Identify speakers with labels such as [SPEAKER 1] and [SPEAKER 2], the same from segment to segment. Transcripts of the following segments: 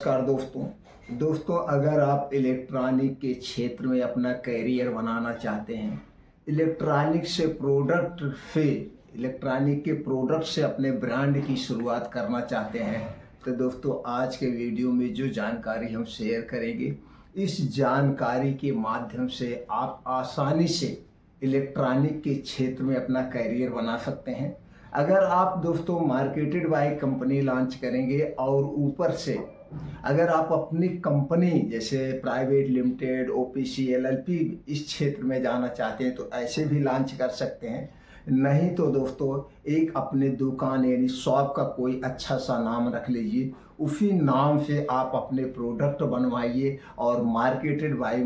[SPEAKER 1] नमस्कार दोस्तों अगर आप इलेक्ट्रॉनिक के क्षेत्र में अपना करियर बनाना चाहते हैं, इलेक्ट्रॉनिक के प्रोडक्ट से अपने ब्रांड की शुरुआत करना चाहते हैं, तो दोस्तों आज के वीडियो में जो जानकारी हम शेयर करेंगे, इस जानकारी के माध्यम से आप आसानी से इलेक्ट्रॉनिक के क्षेत्र में अपना करियर बना सकते हैं। अगर आप दोस्तों मार्केटेड बाय कंपनी लॉन्च करेंगे और ऊपर से अगर आप अपनी कंपनी जैसे प्राइवेट लिमिटेड, ओपीसी, एलएलपी इस क्षेत्र में जाना चाहते हैं तो ऐसे भी लॉन्च कर सकते हैं। नहीं तो दोस्तों एक अपने दुकान यानी शॉप का कोई अच्छा सा नाम रख लीजिए, उसी नाम से आप अपने प्रोडक्ट बनवाइए और मार्केटेड बाय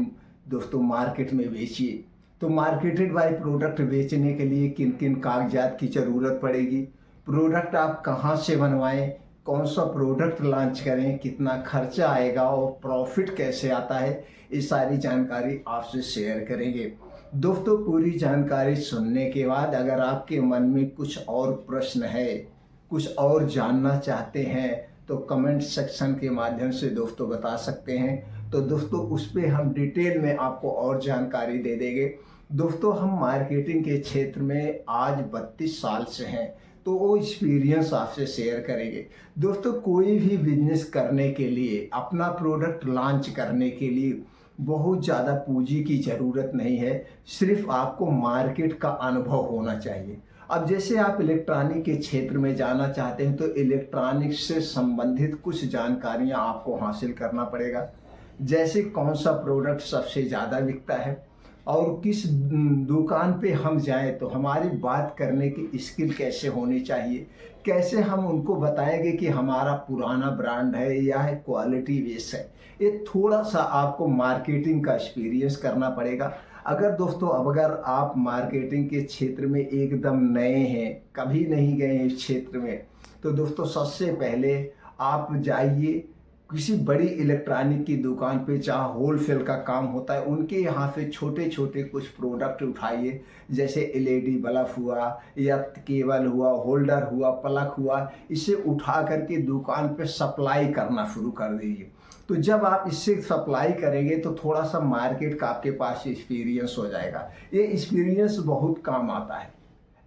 [SPEAKER 1] दोस्तों मार्केट में बेचिए। तो मार्केटेड बाय प्रोडक्ट बेचने के लिए किन किन कागजात की ज़रूरत पड़ेगी, प्रोडक्ट आप कहाँ से बनवाएं, कौन सा प्रोडक्ट लॉन्च करें, कितना खर्चा आएगा और प्रॉफिट कैसे आता है, ये सारी जानकारी आपसे शेयर करेंगे। दोस्तों पूरी जानकारी सुनने के बाद अगर आपके मन में कुछ और प्रश्न है, कुछ और जानना चाहते हैं तो कमेंट सेक्शन के माध्यम से दोस्तों बता सकते हैं। तो दोस्तों उस पर हम डिटेल में आपको और जानकारी दे देंगे। दोस्तों हम मार्केटिंग के क्षेत्र में आज 32 साल से हैं, तो वो एक्सपीरियंस आपसे शेयर करेंगे। दोस्तों कोई भी बिजनेस करने के लिए, अपना प्रोडक्ट लॉन्च करने के लिए बहुत ज़्यादा पूंजी की ज़रूरत नहीं है, सिर्फ आपको मार्केट का अनुभव होना चाहिए। अब जैसे आप इलेक्ट्रॉनिक के क्षेत्र में जाना चाहते हैं तो इलेक्ट्रॉनिक से संबंधित कुछ जानकारियां आपको हासिल करना पड़ेगा, जैसे कौन सा प्रोडक्ट सबसे ज़्यादा बिकता है और किस दुकान पे हम जाएं तो हमारी बात करने की स्किल कैसे होनी चाहिए, कैसे हम उनको बताएंगे कि हमारा पुराना ब्रांड है या है क्वालिटी बेस है। ये थोड़ा सा आपको मार्केटिंग का एक्सपीरियंस करना पड़ेगा। अगर आप मार्केटिंग के क्षेत्र में एकदम नए हैं, कभी नहीं गए हैं इस क्षेत्र में, तो दोस्तों सबसे पहले आप जाइए किसी बड़ी इलेक्ट्रॉनिक की दुकान पे, जहाँ होलसेल का काम होता है, उनके यहाँ से छोटे छोटे कुछ प्रोडक्ट उठाइए, जैसे एलईडी बल्ब हुआ या केबल हुआ, होल्डर हुआ, प्लग हुआ, इसे उठा करके दुकान पे सप्लाई करना शुरू कर दीजिए। तो जब आप इससे सप्लाई करेंगे तो थोड़ा सा मार्केट का आपके पास एक्सपीरियंस हो जाएगा। ये एक्सपीरियंस बहुत काम आता है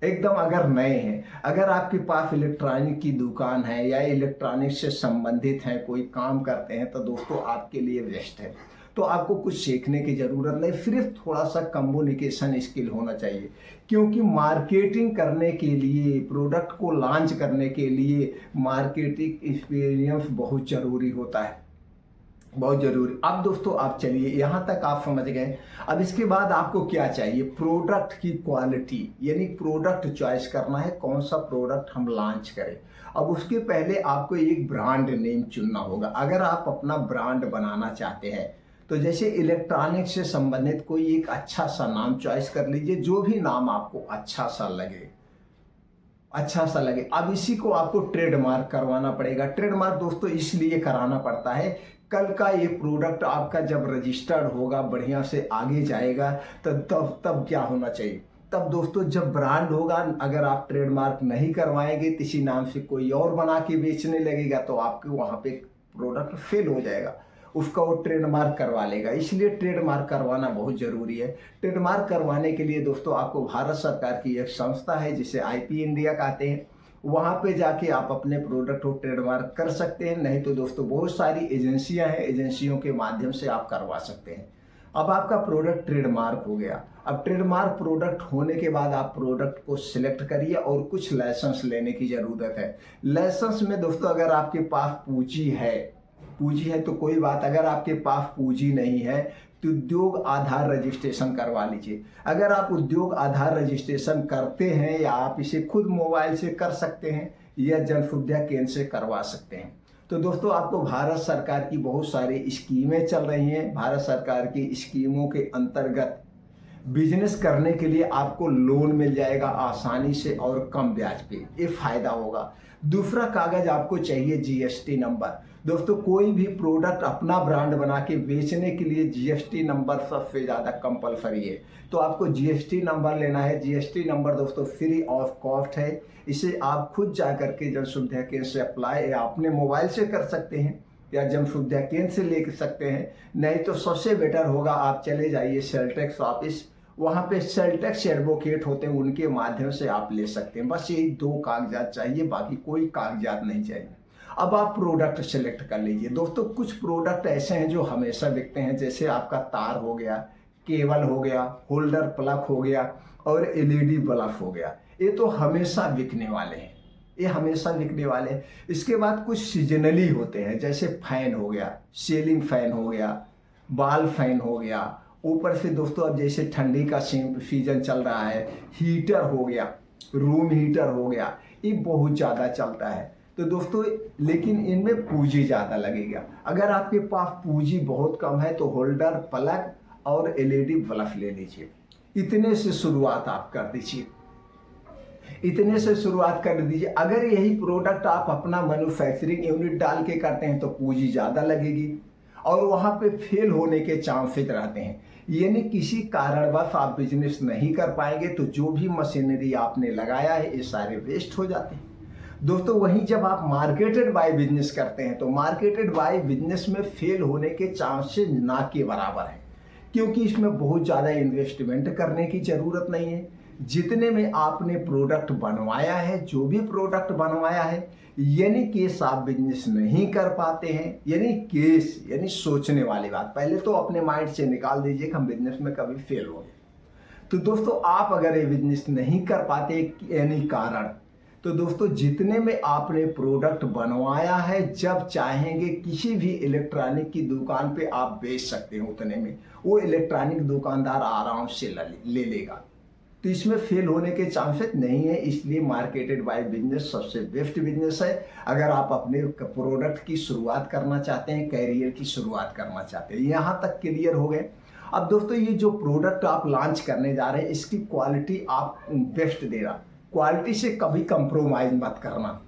[SPEAKER 1] एकदम अगर नए हैं। अगर आपके पास इलेक्ट्रॉनिक की दुकान है या इलेक्ट्रॉनिक से संबंधित है, कोई काम करते हैं, तो दोस्तों आपके लिए बेस्ट है। तो आपको कुछ सीखने की ज़रूरत नहीं, सिर्फ थोड़ा सा कम्युनिकेशन स्किल होना चाहिए, क्योंकि मार्केटिंग करने के लिए, प्रोडक्ट को लॉन्च करने के लिए मार्केटिंग एक्सपीरियंस बहुत ज़रूरी होता है, बहुत ज़रूरी। अब दोस्तों आप चलिए, यहाँ तक आप समझ गए। अब इसके बाद आपको क्या चाहिए, प्रोडक्ट की क्वालिटी, यानी प्रोडक्ट चॉइस करना है, कौन सा प्रोडक्ट हम लॉन्च करें। अब उसके पहले आपको एक ब्रांड नेम चुनना होगा। अगर आप अपना ब्रांड बनाना चाहते हैं तो जैसे इलेक्ट्रॉनिक से संबंधित कोई एक अच्छा सा नाम चॉइस कर लीजिए, जो भी नाम आपको अच्छा सा लगे। अब इसी को आपको ट्रेडमार्क करवाना पड़ेगा। ट्रेडमार्क दोस्तों इसलिए कराना पड़ता है, कल का ये प्रोडक्ट आपका जब रजिस्टर्ड होगा, बढ़िया से आगे जाएगा, तब क्या होना चाहिए, तब दोस्तों जब ब्रांड होगा, अगर आप ट्रेडमार्क नहीं करवाएंगे, किसी नाम से कोई और बना के बेचने लगेगा तो आपके वहाँ पे प्रोडक्ट फेल हो जाएगा, उसका वो ट्रेडमार्क करवा लेगा। इसलिए ट्रेडमार्क करवाना बहुत ज़रूरी है। ट्रेडमार्क करवाने के लिए दोस्तों आपको भारत सरकार की एक संस्था है जिसे आईपी इंडिया कहते हैं, वहाँ पे जाके आप अपने प्रोडक्ट को ट्रेडमार्क कर सकते हैं। नहीं तो दोस्तों बहुत सारी एजेंसियां हैं, एजेंसियों के माध्यम से आप करवा सकते हैं। अब आपका प्रोडक्ट ट्रेडमार्क हो गया। अब ट्रेडमार्क प्रोडक्ट होने के बाद आप प्रोडक्ट को सिलेक्ट करिए और कुछ लाइसेंस लेने की ज़रूरत है। लाइसेंस में दोस्तों अगर आपके पास पूंजी है तो कोई बात, अगर आपके पास पूंजी नहीं है तो उद्योग आधार रजिस्ट्रेशन करवा लीजिए। अगर आप उद्योग आधार रजिस्ट्रेशन करते हैं या आप इसे खुद मोबाइल से कर सकते हैं या जन सुविधा केंद्र से करवा सकते हैं। तो दोस्तों आपको भारत सरकार की बहुत सारी स्कीमें चल रही हैं। भारत सरकार की स्कीमों के अंतर्गत बिजनेस करने के लिए आपको लोन मिल जाएगा आसानी से और कम ब्याज पे, ये फायदा होगा। दूसरा कागज आपको चाहिए जीएसटी नंबर। दोस्तों कोई भी प्रोडक्ट अपना ब्रांड बना के बेचने के लिए जीएसटी नंबर सबसे ज़्यादा कंपलसरी है, तो आपको जीएसटी नंबर लेना है। जीएसटी नंबर दोस्तों फ्री ऑफ कॉस्ट है, इसे आप खुद जा करके जन सुविधा केंद्र से अप्लाई या अपने मोबाइल से कर सकते हैं या जमशुद्दिया केंद्र से ले सकते हैं, नहीं तो सबसे बेटर होगा आप चले जाइए सेल टैक्स ऑफिस, वहाँ पे सेल टैक्स एडवोकेट होते हैं, उनके माध्यम से आप ले सकते हैं। बस यही 2 कागजात चाहिए, बाकी कोई कागजात नहीं चाहिए। अब आप प्रोडक्ट सेलेक्ट कर लीजिए। दोस्तों कुछ प्रोडक्ट ऐसे हैं जो हमेशा बिकते हैं, जैसे आपका तार हो गया, केबल हो गया, होल्डर प्लग हो गया और एलईडी बल्ब हो गया। ये तो हमेशा बिकने वाले हैं, ये हमेशा बिकने वाले हैं। इसके बाद कुछ सीजनली होते हैं, जैसे फैन हो गया, सीलिंग फैन हो गया, बाल फैन हो गया। ऊपर से दोस्तों अब जैसे ठंडी का सीजन चल रहा है, हीटर हो गया, रूम हीटर हो गया, ये बहुत ज़्यादा चलता है। तो दोस्तों लेकिन इनमें पूंजी ज़्यादा लगेगा। अगर आपके पास पूंजी बहुत कम है तो होल्डर, प्लग और एलईडी बल्ब ले लीजिए। इतने से शुरुआत आप कर दीजिए, इतने से शुरुआत कर दीजिए। अगर यही प्रोडक्ट आप अपना मैन्युफैक्चरिंग यूनिट डाल के करते हैं तो पूंजी ज़्यादा लगेगी और वहाँ पे फेल होने के चांसेस रहते हैं, यानी किसी कारणवश आप बिजनेस नहीं कर पाएंगे तो जो भी मशीनरी आपने लगाया है ये सारे वेस्ट हो जाते हैं। दोस्तों वहीं जब आप मार्केटेड बाय बिजनेस करते हैं तो मार्केटेड बाय बिजनेस में फेल होने के चांसेस ना के बराबर है, क्योंकि इसमें बहुत ज़्यादा इन्वेस्टमेंट करने की ज़रूरत नहीं है। जितने में आपने प्रोडक्ट बनवाया है, जो भी प्रोडक्ट बनवाया है, यानी केस आप बिजनेस नहीं कर पाते हैं, यानी केस यानी सोचने वाली बात पहले तो अपने माइंड से निकाल दीजिए कि हम बिजनेस में कभी फेल हो गए। तो दोस्तों आप अगर ये बिजनेस नहीं कर पाते यानी कारण, तो दोस्तों जितने में आपने प्रोडक्ट बनवाया है, जब चाहेंगे किसी भी इलेक्ट्रॉनिक की दुकान पे आप बेच सकते हैं, उतने में वो इलेक्ट्रॉनिक दुकानदार आराम से ले लेगा। तो इसमें फेल होने के चांसेस नहीं है, इसलिए मार्केटेड बाय बिजनेस सबसे बेस्ट बिजनेस है। अगर आप अपने प्रोडक्ट की शुरुआत करना चाहते हैं, कैरियर की शुरुआत करना चाहते हैं। यहाँ तक क्लियर हो गए। अब दोस्तों ये जो प्रोडक्ट आप लॉन्च करने जा रहे हैं, इसकी क्वालिटी आप बेस्ट देना, क्वालिटी से कभी कंप्रोमाइज मत करना।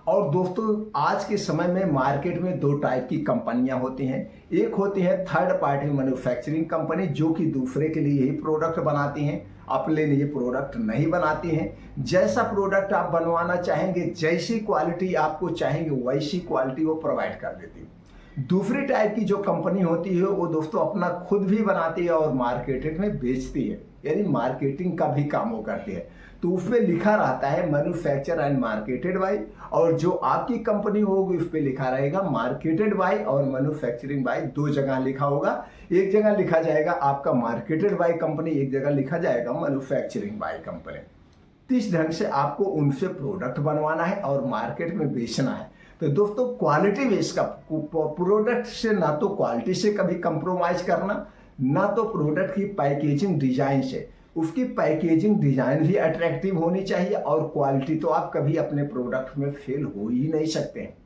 [SPEAKER 1] और दोस्तों आज के समय में मार्केट में 2 टाइप की कंपनियां होती हैं। एक होती है थर्ड पार्टी मैन्युफैक्चरिंग कंपनी, जो कि दूसरे के लिए ही प्रोडक्ट बनाती हैं, अपने लिए प्रोडक्ट नहीं बनाती हैं। जैसा प्रोडक्ट आप बनवाना चाहेंगे, जैसी क्वालिटी आपको चाहेंगे, वैसी क्वालिटी वो प्रोवाइड कर देती है। दूसरी टाइप की जो कंपनी होती है वो दोस्तों अपना खुद भी बनाती है और मार्केटेड में बेचती है, यानी मार्केटिंग का भी काम वो करती है। तो उसमें लिखा रहता है मैन्युफैक्चर एंड मार्केटेड बाय, और जो आपकी कंपनी होगी उस पर लिखा रहेगा मार्केटेड बाय और मैन्युफैक्चरिंग बाय। 2 जगह लिखा होगा, एक जगह लिखा जाएगा आपका मार्केटेड बाय कंपनी, एक जगह लिखा जाएगा मैन्युफैक्चरिंग बाय कंपनी। तो इस ढंग से आपको उनसे प्रोडक्ट बनवाना है और मार्केट में बेचना है। तो दोस्तों क्वालिटी बेस का प्रोडक्ट से, ना तो क्वालिटी से कभी कंप्रोमाइज करना, ना तो प्रोडक्ट की पैकेजिंग डिजाइन से। उसकी पैकेजिंग डिजाइन भी अट्रैक्टिव होनी चाहिए और क्वालिटी तो आप कभी अपने प्रोडक्ट में फेल हो ही नहीं सकते हैं।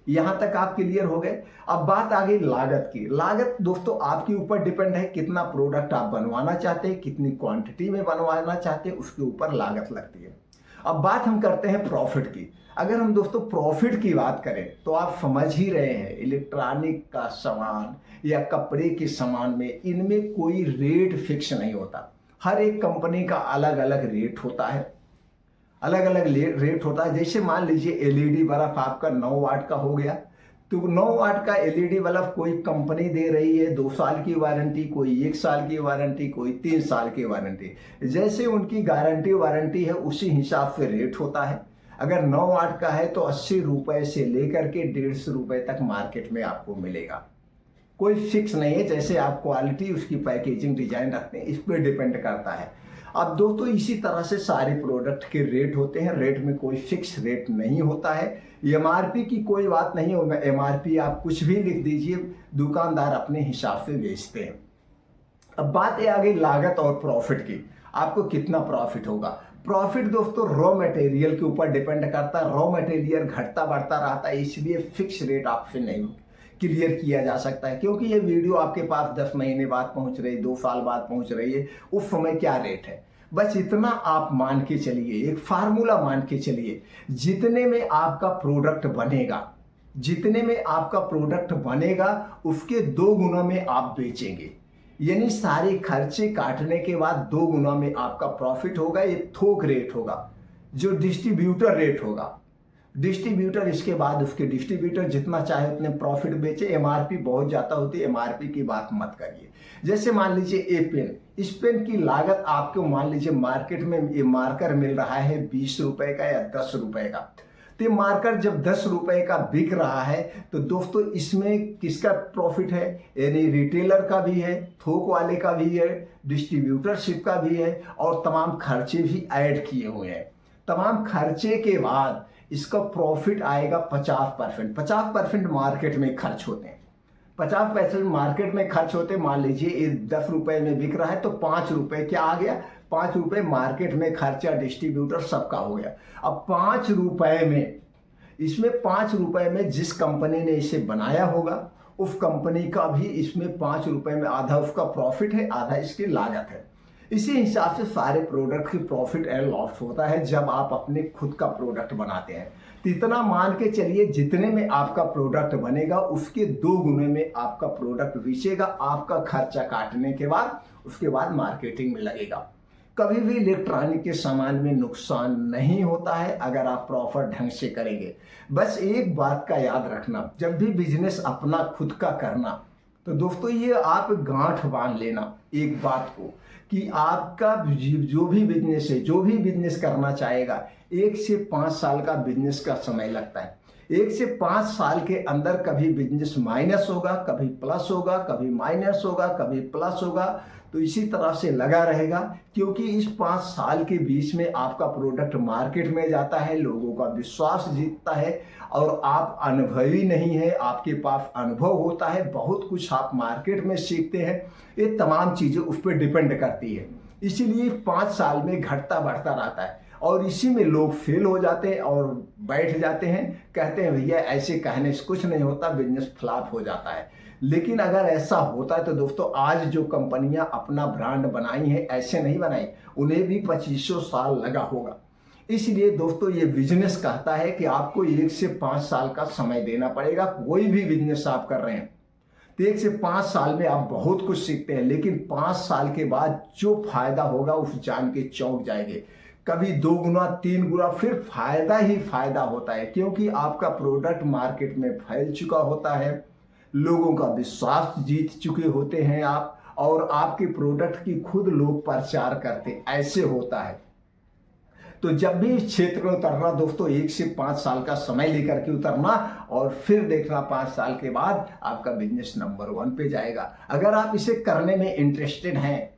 [SPEAKER 1] यहाँ तक आप क्लियर हो गए। अब बात आ गई लागत की। लागत दोस्तों आपके ऊपर डिपेंड है, कितना प्रोडक्ट आप बनवाना चाहते हैं, कितनी क्वांटिटी में बनवाना चाहते हैं, उसके ऊपर लागत लगती है। अब बात हम करते हैं प्रॉफिट की। अगर हम दोस्तों प्रॉफिट की बात करें तो आप समझ ही रहे हैं, इलेक्ट्रॉनिक का सामान या कपड़े के सामान में इनमें कोई रेट फिक्स नहीं होता। हर एक कंपनी का अलग अलग रेट होता है, अलग अलग रेट होता है। जैसे मान लीजिए एलईडी बल्ब आपका 9 वाट का हो गया, तो 9 वाट का एलईडी बल्ब कोई कंपनी दे रही है 2 साल की वारंटी, कोई 1 साल की वारंटी, कोई 3 साल की वारंटी। जैसे उनकी गारंटी वारंटी है उसी हिसाब से रेट होता है। अगर 9 वाट का है तो 80 रुपए से लेकर के 150 रुपए तक मार्केट में आपको मिलेगा। कोई फिक्स नहीं है, जैसे आप क्वालिटी उसकी पैकेजिंग डिजाइन रखते हैं इस पर डिपेंड करता है। अब दोस्तों इसी तरह से सारे प्रोडक्ट के रेट होते हैं, रेट में कोई फिक्स रेट नहीं होता है। एमआरपी की कोई बात नहीं है, एमआरपी आप कुछ भी लिख दीजिए, दुकानदार अपने हिसाब से बेचते हैं। अब बात आ गई लागत और प्रॉफिट की, आपको कितना प्रॉफिट होगा। प्रॉफिट दोस्तों रॉ मटेरियल के ऊपर डिपेंड करता है, रॉ मटेरियल घटता बढ़ता रहता है, इसलिए फिक्स रेट आपसे नहीं क्लियर किया जा सकता है। क्योंकि ये वीडियो आपके पास 10 महीने बाद पहुंच रही है, 2 साल बाद पहुंच रही है, उस समय क्या रेट है, बस इतना आप मान के चलिए, एक फार्मूला मान के चलिए। जितने में आपका प्रोडक्ट बनेगा, जितने में आपका प्रोडक्ट बनेगा उसके 2 गुना में आप बेचेंगे, यानी सारे खर्चे काटने के बाद 2 गुना में आपका प्रॉफिट होगा। ये थोक रेट होगा, जो डिस्ट्रीब्यूटर रेट होगा। डिस्ट्रीब्यूटर इसके बाद उसके डिस्ट्रीब्यूटर जितना चाहे उतने प्रॉफिट बेचे। एमआरपी बहुत ज़्यादा होती है, एमआरपी की बात मत करिए। जैसे मान लीजिए ए पेन, इस पेन की लागत आपको मान लीजिए मार्केट में ये मार्कर मिल रहा है 20 रुपए का या 10 रुपए का। तो ये मार्कर जब 10 रुपए का बिक रहा है तो दोस्तों इसमें किसका प्रॉफिट है, यानी रिटेलर का भी है, थोक वाले का भी है, डिस्ट्रीब्यूटरशिप का भी है, और तमाम खर्चे भी ऐड किए हुए हैं। तमाम खर्चे के बाद इसका प्रॉफिट आएगा 50%। 50% मार्केट में खर्च होते हैं, 50% मार्केट में खर्च होते। मान लीजिए ये 10 रुपए में बिक रहा है तो 5 रुपए क्या आ गया, 5 रुपए मार्केट में खर्चा, डिस्ट्रीब्यूटर सबका हो गया। अब 5 रुपए में, इसमें 5 रुपए में जिस कंपनी ने इसे बनाया होगा उस कंपनी का भी इसमें 5 रुपए में आधा उसका प्रॉफिट है, आधा इसकी लागत है। इसी हिसाब से सारे प्रोडक्ट की प्रॉफिट एंड लॉस होता है जब आप अपने खुद का प्रोडक्ट बनाते हैं। तो इतना मान के चलिए जितने में आपका प्रोडक्ट बनेगा उसके 2 गुने में आपका प्रोडक्ट बेचेगा, आपका खर्चा काटने के बाद, उसके बाद मार्केटिंग में लगेगा। कभी भी इलेक्ट्रॉनिक के सामान में नुकसान नहीं होता है अगर आप प्रॉपर ढंग से करेंगे। बस एक बात का याद रखना, जब भी बिजनेस अपना खुद का करना तो दोस्तों ये आप गांठ बांध लेना एक बात को कि आपका जो भी बिजनेस है, जो भी बिजनेस करना चाहेगा 1 से 5 साल का बिजनेस का समय लगता है। 1 से 5 साल के अंदर कभी बिजनेस माइनस होगा, कभी प्लस होगा, कभी माइनस होगा, कभी प्लस होगा, तो इसी तरह से लगा रहेगा। क्योंकि इस 5 साल के बीच में आपका प्रोडक्ट मार्केट में जाता है, लोगों का विश्वास जीतता है, और आप अनुभवी नहीं है, आपके पास अनुभव होता है, बहुत कुछ आप मार्केट में सीखते हैं। ये तमाम चीज़ें उस पर डिपेंड करती है। इसीलिए 5 साल में घटता बढ़ता रहता है, और इसी में लोग फेल हो जाते हैं और बैठ जाते हैं, कहते हैं भैया ऐसे कहने से कुछ नहीं होता, बिजनेस फ्लॉप हो जाता है। लेकिन अगर ऐसा होता है तो दोस्तों आज जो कंपनियां अपना ब्रांड बनाई हैं ऐसे नहीं बनाई, उन्हें भी 2500 साल लगा होगा। इसलिए दोस्तों ये बिजनेस कहता है कि आपको 1 से 5 साल का समय देना पड़ेगा। कोई भी बिजनेस आप कर रहे हैं तो 1 से 5 साल में आप बहुत कुछ सीखते हैं, लेकिन 5 साल के बाद जो फायदा होगा उस जान के चौंक जाएंगे। कभी 2 गुना 3 गुना फिर फायदा ही फायदा होता है, क्योंकि आपका प्रोडक्ट मार्केट में फैल चुका होता है, लोगों का विश्वास जीत चुके होते हैं आप, और आपके प्रोडक्ट की खुद लोग प्रचार करते, ऐसे होता है। तो जब भी इस क्षेत्र में उतरना दोस्तों 1 से 5 साल का समय लेकर के उतरना, और फिर देखना 5 साल के बाद आपका बिजनेस नंबर 1 पे जाएगा। अगर आप इसे करने में इंटरेस्टेड हैं,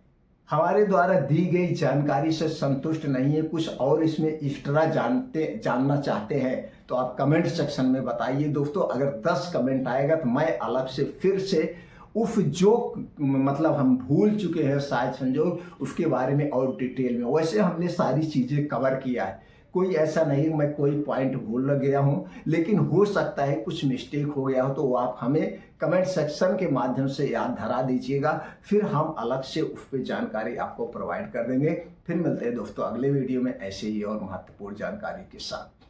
[SPEAKER 1] हमारे द्वारा दी गई जानकारी से संतुष्ट नहीं है, कुछ और इसमें एक्स्ट्रा जानना चाहते हैं, तो आप कमेंट सेक्शन में बताइए दोस्तों। अगर 10 कमेंट आएगा तो मैं अलग से फिर से उस जो मतलब हम भूल चुके हैं शायद संजोग, उसके बारे में और डिटेल में, वैसे हमने सारी चीज़ें कवर किया है। कोई ऐसा नहीं मैं कोई पॉइंट भूल गया हूँ, लेकिन हो सकता है कुछ मिस्टेक हो गया हो, तो वो आप हमें कमेंट सेक्शन के माध्यम से याद धरा दीजिएगा, फिर हम अलग से उस पर जानकारी आपको प्रोवाइड कर देंगे। फिर मिलते हैं दोस्तों अगले वीडियो में ऐसे ही और महत्वपूर्ण जानकारी के साथ।